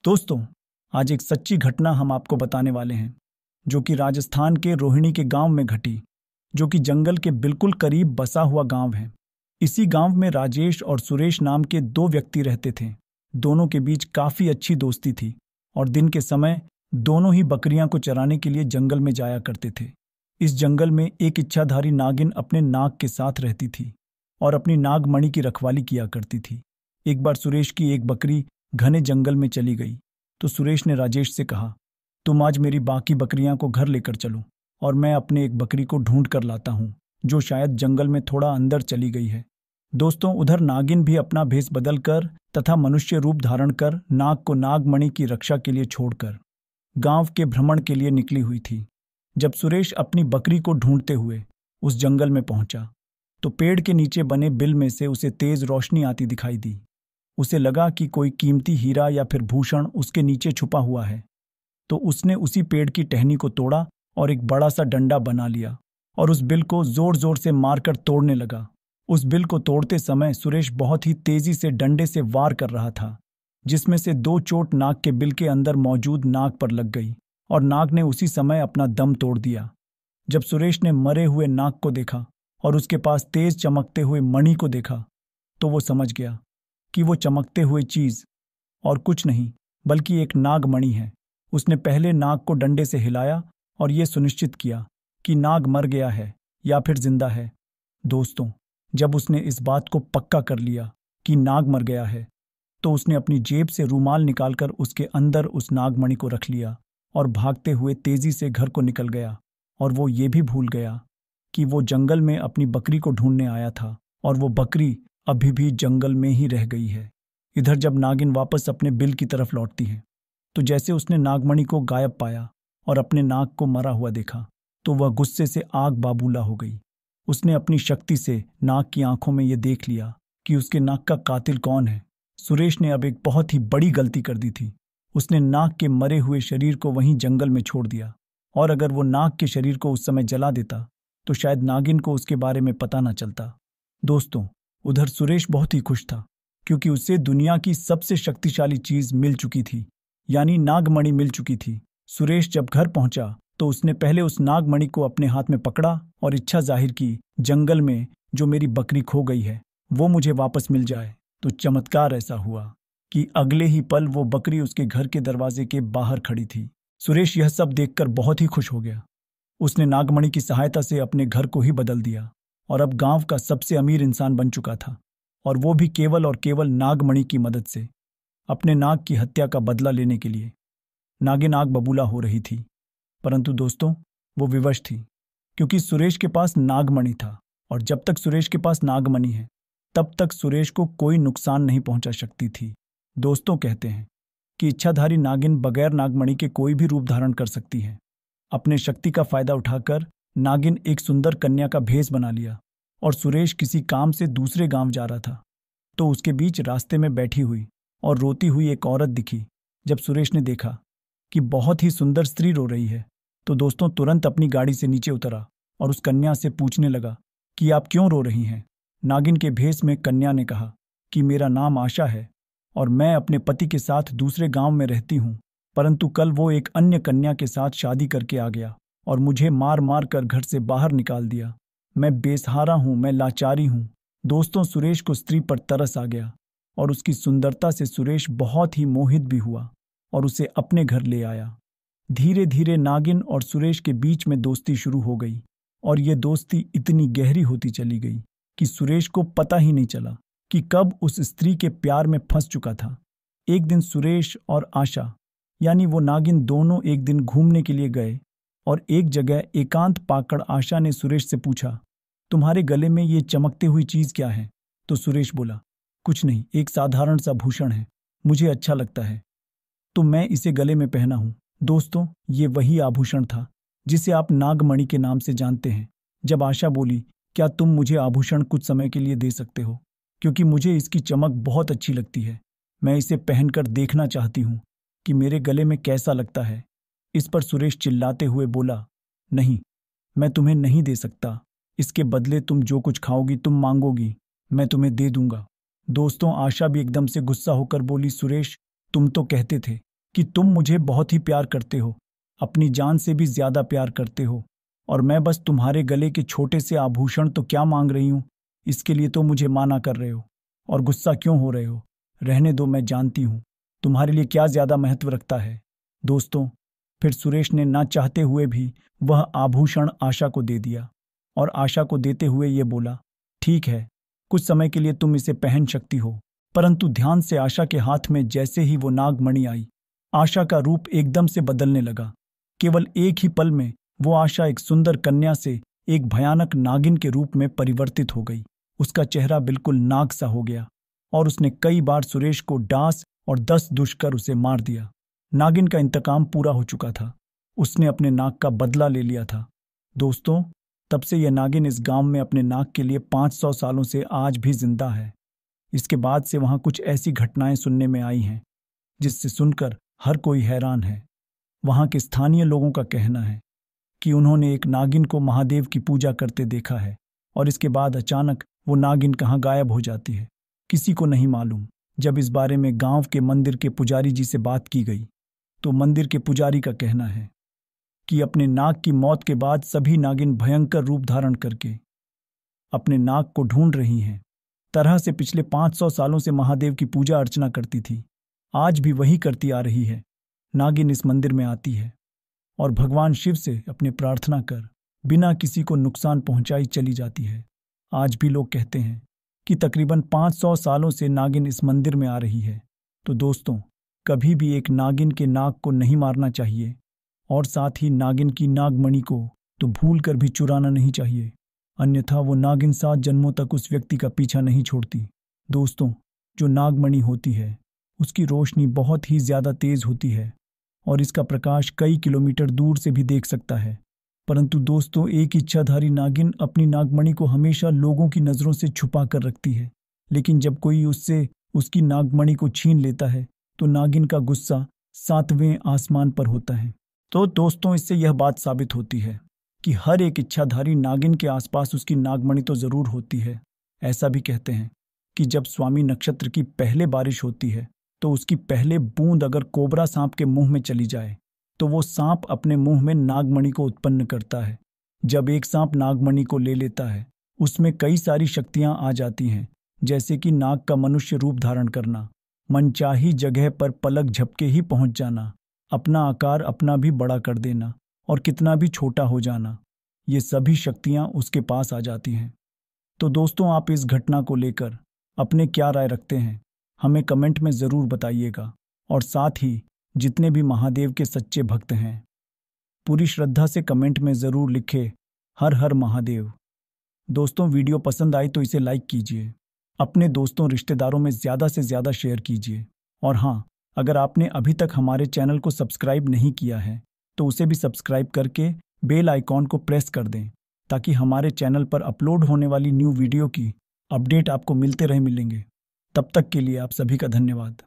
दोस्तों, आज एक सच्ची घटना हम आपको बताने वाले हैं जो कि राजस्थान के रोहिणी के गांव में घटी, जो कि जंगल के बिल्कुल करीब बसा हुआ गांव है। इसी गांव में राजेश और सुरेश नाम के दो व्यक्ति रहते थे। दोनों के बीच काफी अच्छी दोस्ती थी और दिन के समय दोनों ही बकरियां को चराने के लिए जंगल में जाया करते थे। इस जंगल में एक इच्छाधारी नागिन अपने नाग के साथ रहती थी और अपनी नागमणि की रखवाली किया करती थी। एक बार सुरेश की एक बकरी घने जंगल में चली गई तो सुरेश ने राजेश से कहा, तुम आज मेरी बाकी बकरियां को घर लेकर चलो और मैं अपने एक बकरी को ढूंढ कर लाता हूं जो शायद जंगल में थोड़ा अंदर चली गई है। दोस्तों, उधर नागिन भी अपना भेष बदलकर तथा मनुष्य रूप धारण कर नाग को नागमणि की रक्षा के लिए छोड़कर गांव के भ्रमण के लिए निकली हुई थी। जब सुरेश अपनी बकरी को ढूंढते हुए उस जंगल में पहुंचा तो पेड़ के नीचे बने बिल में से उसे तेज रोशनी आती दिखाई दी। उसे लगा कि कोई कीमती हीरा या फिर भूषण उसके नीचे छुपा हुआ है, तो उसने उसी पेड़ की टहनी को तोड़ा और एक बड़ा सा डंडा बना लिया और उस बिल को जोर जोर से मारकर तोड़ने लगा। उस बिल को तोड़ते समय सुरेश बहुत ही तेजी से डंडे से वार कर रहा था, जिसमें से दो चोट नाग के बिल के अंदर मौजूद नाग पर लग गई और नाग ने उसी समय अपना दम तोड़ दिया। जब सुरेश ने मरे हुए नाग को देखा और उसके पास तेज चमकते हुए मणि को देखा तो वो समझ गया कि वो चमकते हुए चीज और कुछ नहीं बल्कि एक नागमणि है। उसने पहले नाग को डंडे से हिलाया और ये सुनिश्चित किया कि नाग मर गया है या फिर जिंदा है। दोस्तों, जब उसने इस बात को पक्का कर लिया कि नाग मर गया है तो उसने अपनी जेब से रूमाल निकालकर उसके अंदर उस नागमणि को रख लिया और भागते हुए तेजी से घर को निकल गया। और वो ये भी भूल गया कि वो जंगल में अपनी बकरी को ढूंढने आया था और वो बकरी अभी भी जंगल में ही रह गई है। इधर जब नागिन वापस अपने बिल की तरफ लौटती है तो जैसे उसने नागमणि को गायब पाया और अपने नाग को मरा हुआ देखा तो वह गुस्से से आग बाबूला हो गई। उसने अपनी शक्ति से नाग की आंखों में यह देख लिया कि उसके नाग का कातिल कौन है। सुरेश ने अब एक बहुत ही बड़ी गलती कर दी थी। उसने नाग के मरे हुए शरीर को वहीं जंगल में छोड़ दिया और अगर वो नाग के शरीर को उस समय जला देता तो शायद नागिन को उसके बारे में पता न चलता। दोस्तों, उधर सुरेश बहुत ही खुश था क्योंकि उसे दुनिया की सबसे शक्तिशाली चीज मिल चुकी थी, यानी नागमणि मिल चुकी थी। सुरेश जब घर पहुंचा तो उसने पहले उस नागमणि को अपने हाथ में पकड़ा और इच्छा जाहिर की, जंगल में जो मेरी बकरी खो गई है वो मुझे वापस मिल जाए। तो चमत्कार ऐसा हुआ कि अगले ही पल वो बकरी उसके घर के दरवाजे के बाहर खड़ी थी। सुरेश यह सब देखकर बहुत ही खुश हो गया। उसने नागमणि की सहायता से अपने घर को ही बदल दिया और अब गांव का सबसे अमीर इंसान बन चुका था, और वो भी केवल और केवल नागमणि की मदद से। अपने नाग की हत्या का बदला लेने के लिए नागिन आग बबूला हो रही थी, परंतु दोस्तों वो विवश थी क्योंकि सुरेश के पास नागमणि था और जब तक सुरेश के पास नागमणि है तब तक सुरेश को कोई नुकसान नहीं पहुंचा सकती थी। दोस्तों, कहते हैं कि इच्छाधारी नागिन बगैर नागमणि के कोई भी रूप धारण कर सकती है। अपने शक्ति का फायदा उठाकर नागिन एक सुंदर कन्या का भेष बना लिया और सुरेश किसी काम से दूसरे गांव जा रहा था तो उसके बीच रास्ते में बैठी हुई और रोती हुई एक औरत दिखी। जब सुरेश ने देखा कि बहुत ही सुंदर स्त्री रो रही है तो दोस्तों तुरंत अपनी गाड़ी से नीचे उतरा और उस कन्या से पूछने लगा कि आप क्यों रो रही हैं। नागिन के भेष में कन्या ने कहा कि मेरा नाम आशा है और मैं अपने पति के साथ दूसरे गांव में रहती हूँ, परंतु कल वो एक अन्य कन्या के साथ शादी करके आ गया और मुझे मार मार कर घर से बाहर निकाल दिया। मैं बेसहारा हूं, मैं लाचारी हूं। दोस्तों, सुरेश को स्त्री पर तरस आ गया और उसकी सुंदरता से सुरेश बहुत ही मोहित भी हुआ और उसे अपने घर ले आया। धीरे धीरे नागिन और सुरेश के बीच में दोस्ती शुरू हो गई और ये दोस्ती इतनी गहरी होती चली गई कि सुरेश को पता ही नहीं चला कि कब उस स्त्री के प्यार में फंस चुका था। एक दिन सुरेश और आशा यानी वो नागिन दोनों एक दिन घूमने के लिए गए और एक जगह एकांत पाकर आशा ने सुरेश से पूछा, तुम्हारे गले में ये चमकती हुई चीज क्या है? तो सुरेश बोला, कुछ नहीं, एक साधारण सा भूषण है, मुझे अच्छा लगता है तो मैं इसे गले में पहना हूं। दोस्तों, ये वही आभूषण था जिसे आप नागमणि के नाम से जानते हैं। जब आशा बोली, क्या तुम मुझे आभूषण कुछ समय के लिए दे सकते हो, क्योंकि मुझे इसकी चमक बहुत अच्छी लगती है, मैं इसे पहनकर देखना चाहती हूँ कि मेरे गले में कैसा लगता है। इस पर सुरेश चिल्लाते हुए बोला, नहीं, मैं तुम्हें नहीं दे सकता, इसके बदले तुम जो कुछ खाओगी, तुम मांगोगी, मैं तुम्हें दे दूंगा। दोस्तों, आशा भी एकदम से गुस्सा होकर बोली, सुरेश तुम तो कहते थे कि तुम मुझे बहुत ही प्यार करते हो, अपनी जान से भी ज्यादा प्यार करते हो, और मैं बस तुम्हारे गले के छोटे से आभूषण तो क्या मांग रही हूँ, इसके लिए तो मुझे माना कर रहे हो। और गुस्सा क्यों हो रहे हो? रहने दो, मैं जानती हूँ तुम्हारे लिए क्या ज्यादा महत्व रखता है। दोस्तों, फिर सुरेश ने ना चाहते हुए भी वह आभूषण आशा को दे दिया, और आशा को देते हुए ये बोला, ठीक है, कुछ समय के लिए तुम इसे पहन सकती हो। परंतु ध्यान से आशा के हाथ में जैसे ही वो नागमणि आई, आशा का रूप एकदम से बदलने लगा। केवल एक ही पल में वो आशा एक सुंदर कन्या से एक भयानक नागिन के रूप में परिवर्तित हो गई। उसका चेहरा बिल्कुल नाग सा हो गया, और उसने कई बार सुरेश को डांस और 10 दुष्कर उसे मार दिया। नागिन का इंतकाम पूरा हो चुका था, उसने अपने नाग का बदला ले लिया था। दोस्तों, तब से यह नागिन इस गांव में अपने नाग के लिए 500 सालों से आज भी जिंदा है। इसके बाद से वहां कुछ ऐसी घटनाएं सुनने में आई हैं जिससे सुनकर हर कोई हैरान है। वहां के स्थानीय लोगों का कहना है कि उन्होंने एक नागिन को महादेव की पूजा करते देखा है, और इसके बाद अचानक वो नागिन कहाँ गायब हो जाती है, किसी को नहीं मालूम। जब इस बारे में गांव के मंदिर के पुजारी जी से बात की गई, तो मंदिर के पुजारी का कहना है कि अपने नाग की मौत के बाद सभी नागिन भयंकर रूप धारण करके अपने नाग को ढूंढ रही हैं। तरह से पिछले 500 सालों से महादेव की पूजा अर्चना करती थी, आज भी वही करती आ रही है। नागिन इस मंदिर में आती है और भगवान शिव से अपनी प्रार्थना कर बिना किसी को नुकसान पहुंचाई चली जाती है। आज भी लोग कहते हैं कि तकरीबन 500 सालों से नागिन इस मंदिर में आ रही है। तो दोस्तों, कभी भी एक नागिन के नाग को नहीं मारना चाहिए, और साथ ही नागिन की नागमणि को तो भूल कर भी चुराना नहीं चाहिए, अन्यथा वो नागिन 7 जन्मों तक उस व्यक्ति का पीछा नहीं छोड़ती। दोस्तों, जो नागमणि होती है उसकी रोशनी बहुत ही ज्यादा तेज होती है, और इसका प्रकाश कई किलोमीटर दूर से भी देख सकता है। परंतु दोस्तों, एक इच्छाधारी नागिन अपनी नागमणि को हमेशा लोगों की नजरों से छुपा कर रखती है, लेकिन जब कोई उससे उसकी नागमणि को छीन लेता है तो नागिन का गुस्सा 7वें आसमान पर होता है। तो दोस्तों, इससे यह बात साबित होती है कि हर एक इच्छाधारी नागिन के आसपास उसकी नागमणि तो जरूर होती है। ऐसा भी कहते हैं कि जब स्वामी नक्षत्र की पहले बारिश होती है तो उसकी पहले बूंद अगर कोबरा सांप के मुंह में चली जाए तो वो सांप अपने मुंह में नागमणि को उत्पन्न करता है। जब एक सांप नागमणि को ले लेता है, उसमें कई सारी शक्तियां आ जाती हैं, जैसे कि नाग का मनुष्य रूप धारण करना, मनचाही जगह पर पलक झपके ही पहुंच जाना, अपना आकार अपना भी बड़ा कर देना, और कितना भी छोटा हो जाना। ये सभी शक्तियां उसके पास आ जाती हैं। तो दोस्तों, आप इस घटना को लेकर अपने क्या राय रखते हैं, हमें कमेंट में ज़रूर बताइएगा। और साथ ही जितने भी महादेव के सच्चे भक्त हैं, पूरी श्रद्धा से कमेंट में ज़रूर लिखें, हर हर महादेव। दोस्तों, वीडियो पसंद आई तो इसे लाइक कीजिए, अपने दोस्तों रिश्तेदारों में ज़्यादा से ज़्यादा शेयर कीजिए। और हाँ, अगर आपने अभी तक हमारे चैनल को सब्सक्राइब नहीं किया है तो उसे भी सब्सक्राइब करके बेल आइकॉन को प्रेस कर दें, ताकि हमारे चैनल पर अपलोड होने वाली न्यू वीडियो की अपडेट आपको मिलेंगे। तब तक के लिए आप सभी का धन्यवाद।